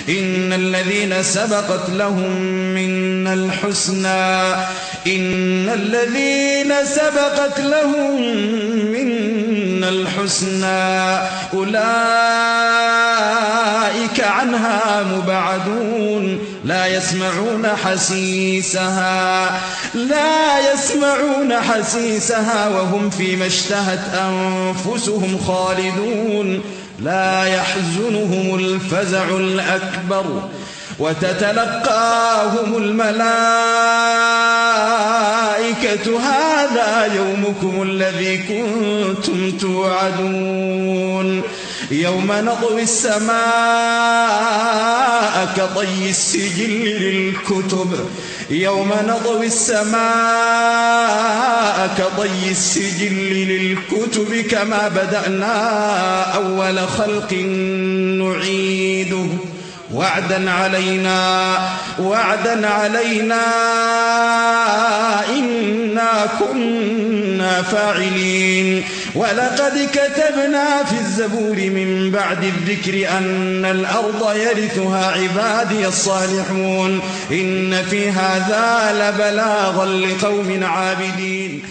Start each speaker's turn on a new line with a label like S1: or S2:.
S1: إن الذين سبقت لهم منا الحسنى أولئك عنها مبعدون لا يسمعون حسيسها وهم فيما اشتهت أنفسهم خالدون لا يحزنهم الفزع الأكبر وتتلقاهم الملائكة هذا يومكم الذي كنتم توعدون يوم نطوي السماء كطي السجل للكتب كما بدأنا أول خلق نعيده وعدا علينا إنا كنا فاعلين ولقد كتبنا في الزبور من بعد الذكر أن الأرض يرثها عبادي الصالحون إن في هذا لبلاغا لقوم عابدين.